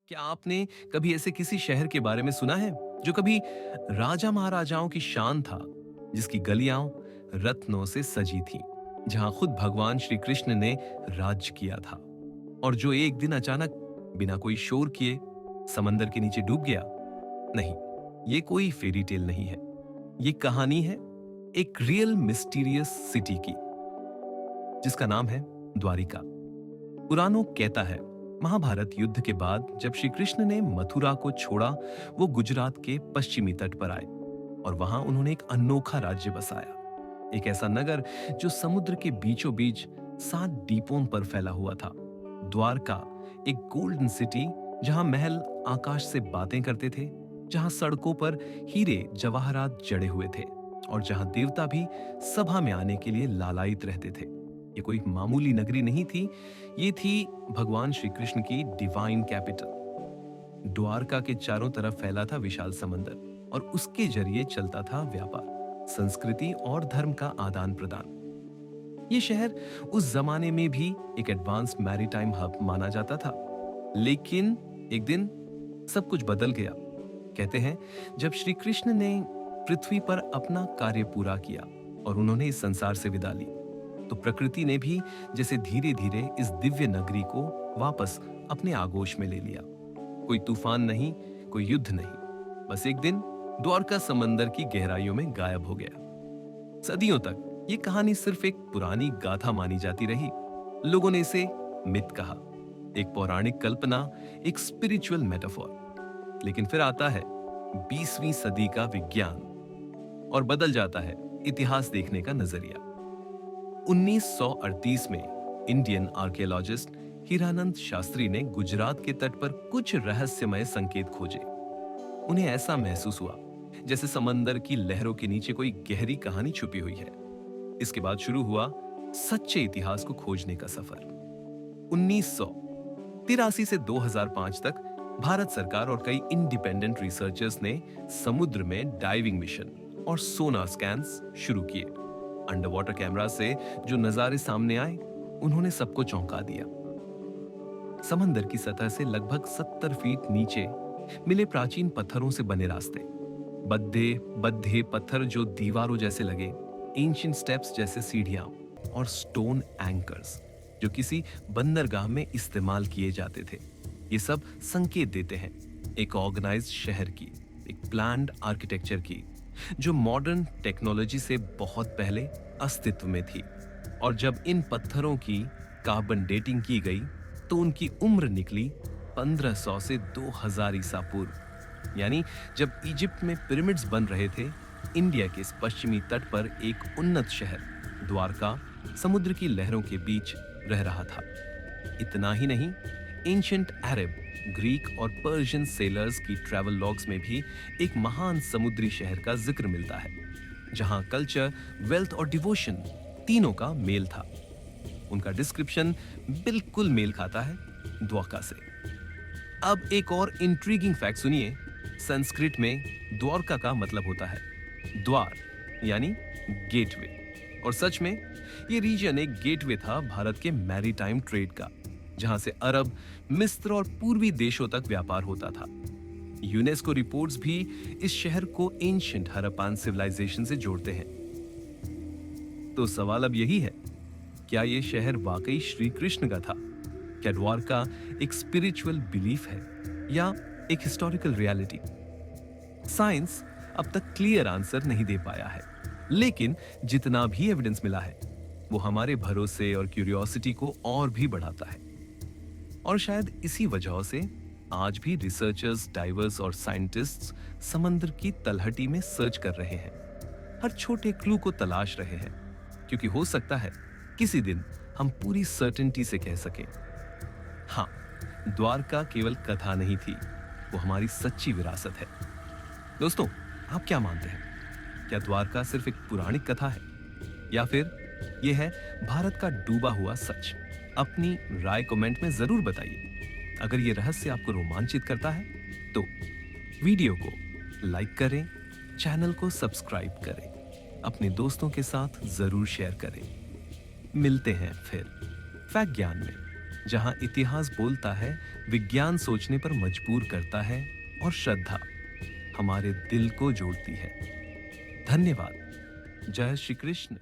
क्या आपने कभी ऐसे किसी शहर के बारे में सुना है जो कभी राजा महाराजाओं की शान था, जिसकी गलियां रत्नों से सजी थी, जहां खुद भगवान श्री कृष्ण ने राज्य किया था और जो एक दिन अचानक बिना कोई शोर किए समंदर के नीचे डूब गया? नहीं, ये कोई फेरी टेल नहीं है। ये कहानी है एक रियल मिस्टीरियस सिटी की, जिसका नाम है द्वारिका। पुराणों कहता है, महाभारत युद्ध के बाद जब श्री कृष्ण ने मथुरा को छोड़ा, वो गुजरात के पश्चिमी तट पर आए और वहां उन्होंने एक अनोखा राज्य बसाया। एक ऐसा नगर जो समुद्र के बीचों बीच 7 द्वीपों पर फैला हुआ था। द्वारका एक गोल्डन सिटी, जहां महल आकाश से बातें करते थे, जहां सड़कों पर हीरे जवाहरात जड़े हुए थे और जहां देवता भी सभा में आने के लिए लालायित रहते थे। ये कोई मामूली नगरी नहीं थी, ये थी भगवान श्री कृष्ण की डिवाइन कैपिटल। द्वारका के चारों तरफ फैला था विशाल समंदर और उसके जरिए चलता था व्यापार, संस्कृति और धर्म का आदान प्रदान। ये शहर उस जमाने में भी एक एडवांस्ड मैरीटाइम हब माना जाता था, लेकिन एक दिन सब कुछ बदल गया। कहते हैं, जब श्री कृष्ण ने पृथ्वी पर अपना कार्य पूरा किया और उन्होंने इस संसार से विदा ली, तो प्रकृति ने भी जैसे धीरे धीरे इस दिव्य नगरी को वापस अपने आगोश में ले लिया। कोई तूफान नहीं, कोई युद्ध नहीं, बस एक दिन द्वारका समंदर की गहराइयों में गायब हो गया। सदियों तक ये कहानी सिर्फ एक पुरानी गाथा मानी जाती रही। लोगों ने इसे मिथ कहा, एक पौराणिक कल्पना, एक स्पिरिचुअल मेटाफोर। लेकिन फिर आता है 20वीं सदी का विज्ञान और बदल जाता है इतिहास देखने का नजरिया। 1938 में इंडियन आर्कियोलॉजिस्ट हीरानंद शास्त्री ने गुजरात के तट पर कुछ रहस्यमय संकेत खोजे। उन्हें ऐसा महसूस हुआ जैसे समंदर की लहरों के नीचे कोई गहरी कहानी छुपी हुई है। इसके बाद शुरू हुआ सच्चे इतिहास को खोजने का सफर। 1983 से 2005 तक भारत सरकार और कई इंडिपेंडेंट रिसर्चर्स ने समुद्र में डाइविंग मिशन और सोनार स्कैन्स शुरू किए। अंडर वाटर कैमरा से जो नजारे सामने आए, उन्होंने सबको चौंका दिया। समंदर की सतह से लगभग 70 फीट नीचे मिले प्राचीन पत्थरों से बने रास्ते, बद्धे पत्थर जो दीवारों जैसे लगे, एंशिएंट स्टेप्स जैसे सीढ़ियां और स्टोन एंकर्स जो किसी बंदरगाह में इस्तेमाल किए जाते थे। ये सब संकेत देते हैं एक ऑर्गेनाइज्ड शहर की, एक प्लान्ड आर्किटेक्चर की, जो मॉडर्न टेक्नोलॉजी से बहुत पहले अस्तित्व में थी। और जब इन पत्थरों की कार्बन डेटिंग की गई, तो उनकी उम्र निकली 1500 से 2000 ईसा पूर्व। यानी जब इजिप्ट में पिरामिड्स बन रहे थे, इंडिया के इस पश्चिमी तट पर एक उन्नत शहर द्वारका समुद्र की लहरों के बीच रह रहा था। इतना ही नहीं, एंशिएंट अरब, ग्रीक और पर्शियन सेलर्स की ट्रैवल लॉग्स में भी एक महान समुद्री शहर का जिक्र मिलता है, जहां कल्चर, वेल्थ और डिवोशन तीनों का मेल था। उनका डिस्क्रिप्शन बिल्कुल मेल खाता है द्वारका से। अब एक और इंट्रीगिंग फैक्ट सुनिए। संस्कृत में द्वारका का मतलब होता है द्वार, यानी गेटवे। और सच में ये रीजन एक गेटवे था भारत के मैरीटाइम ट्रेड का, जहां से अरब, मिस्र और पूर्वी देशों तक व्यापार होता था। यूनेस्को रिपोर्ट्स भी इस शहर को एंशिएंट हड़प्पन सिविलाइजेशन से जोड़ते हैं। तो सवाल अब यही है, क्या यह शहर वाकई श्री कृष्ण का था? क्या द्वारका एक स्पिरिचुअल बिलीफ है या एक हिस्टोरिकल रियलिटी? साइंस अब तक क्लियर आंसर नहीं दे पाया है, लेकिन जितना भी एविडेंस मिला है, वो हमारे भरोसे और क्यूरियोसिटी को और भी बढ़ाता है। और शायद इसी वजह से आज भी रिसर्चर्स, डाइवर्स और साइंटिस्ट्स समंदर की तलहटी में सर्च कर रहे हैं, हर छोटे क्लू को तलाश रहे हैं, क्योंकि हो सकता है किसी दिन हम पूरी सर्टेनिटी से कह सकें, हाँ, द्वारका केवल कथा नहीं थी, वो हमारी सच्ची विरासत है। दोस्तों, आप क्या मानते हैं? क्या द्वारका सिर्फ एक पुरानी कथा है या फिर यह है भारत का डूबा हुआ सच? अपनी राय कमेंट में जरूर बताइए। अगर यह रहस्य आपको रोमांचित करता है तो वीडियो को लाइक करें, चैनल को सब्सक्राइब करें, अपने दोस्तों के साथ जरूर शेयर करें। मिलते हैं फिर फैक्ट ज्ञान में, जहां इतिहास बोलता है, विज्ञान सोचने पर मजबूर करता है और श्रद्धा हमारे दिल को जोड़ती है। धन्यवाद। जय श्री कृष्ण।